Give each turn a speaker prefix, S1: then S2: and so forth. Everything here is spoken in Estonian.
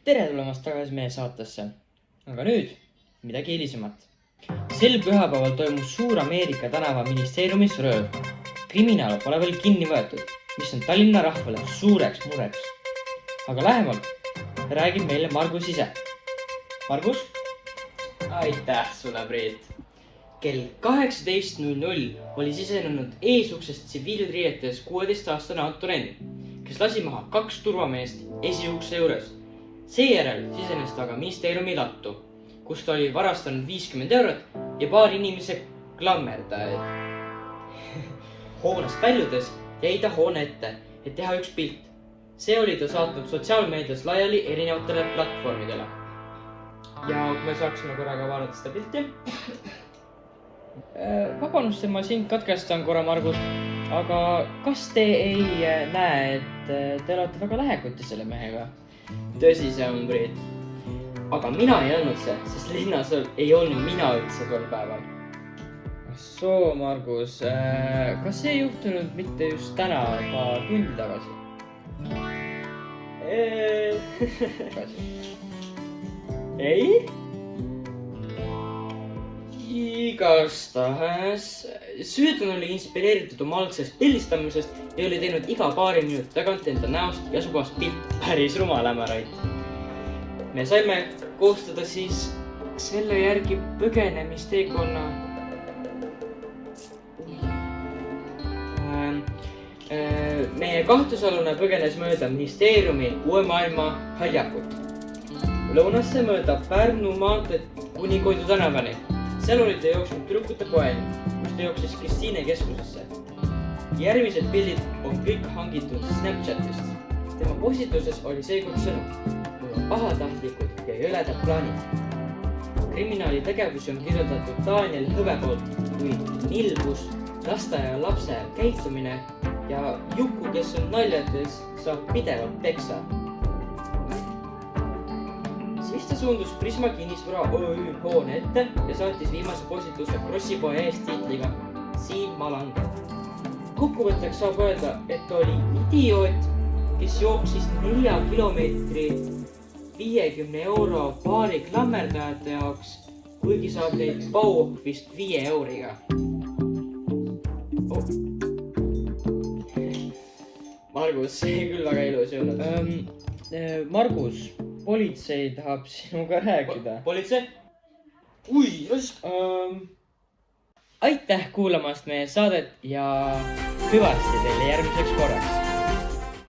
S1: Tere tulemast tagasi meie saatesse. Aga nüüd midagi hilisemat. Sel pühapäeval toimus suur Ameerika tänava ministeeriumis rööv. Kriminaal pole veel kinni võetud, mis on Tallinna rahvale suureks mureks. Aga lähemalt räägib meile Margus ise. Margus?
S2: Aitäh sulle, Priit.
S1: Kell 18.00 oli sisenenud eesuksest tsiviilriietes 16-aastane Antonin, kes lasi maha 2 turvameest esiukse juures. Seejärel sisenes ta aga ministeeriumi lattu, kus ta oli varastanud 50 eurot ja paar inimese klammerdajaid. Hoonest väljudes jäi ta hoone ette, et teha üks pilt. See oli ta saatnud sotsiaalmeedias laiali erinevatele platvormidele. Ja kui me saaksime korraga vaadata seda pilti. Vabandust, et ma sind katkestan korra, Margus, aga kas te ei näe, et te olete väga lähekuti selle mehega?
S2: Tõsi see on, Priit. Aga mina ei olnud see, sest linnas ei olnud mina üldse tol päeval.
S1: Soo, Margus, kas see ei juhtunud mitte just täna, paar tundi tagasi?
S2: Ei?
S1: Igastahes süüdlane oli inspireeritud oma algsest pildistamisest ja oli teinud iga paari minuti tagant enda näost ja suguast pilt.
S2: Päris rumalämaraid.
S1: Me saime koostada siis selle järgi põgenemisteekonna. Meie kahtlusalune põgenes mööda ministeeriumi Uue Maailma haljakut. Lõunasse mööda Pärnu maanteed kuni Koidu tänavani. Seal oli ta jooksnud tüdrukute poeni, kus ta jooksis Kristiine keskusesse. Järgmised pildid on kõik hangitud Snapchatist. Tema postituses oli seekord sõnum. Mul on pahatahtlikud ja jõledad plaanid. Kriminaali tegevusi on kirjeldatud Daniel Hõve poolt kui nilbus, lasteaia lapse käitumine ja Juku, kes on naljades, saab pidevalt peksa. Siis ta suundus Prisma kinnisvara OÜ hoone ette ja saatis viimase postituse Krossipoe eest tiitliga Siin ma langen. Kokkuvõtteks saab öelda, et oli idioot, kes jooksis 4 kilomeetri 50 euro paari klammerdajate jaoks, kuigi saab neid Bauhoffist 5 euriga. Oh.
S2: Margus, see küll väga ilus ei olnud.
S1: Margus, politsei tahab sinuga rääkida.
S2: Politsei? Ui, raisk.
S1: Aitäh kuulamast meie saadet ja hüvasti teile järgmiseks korraks.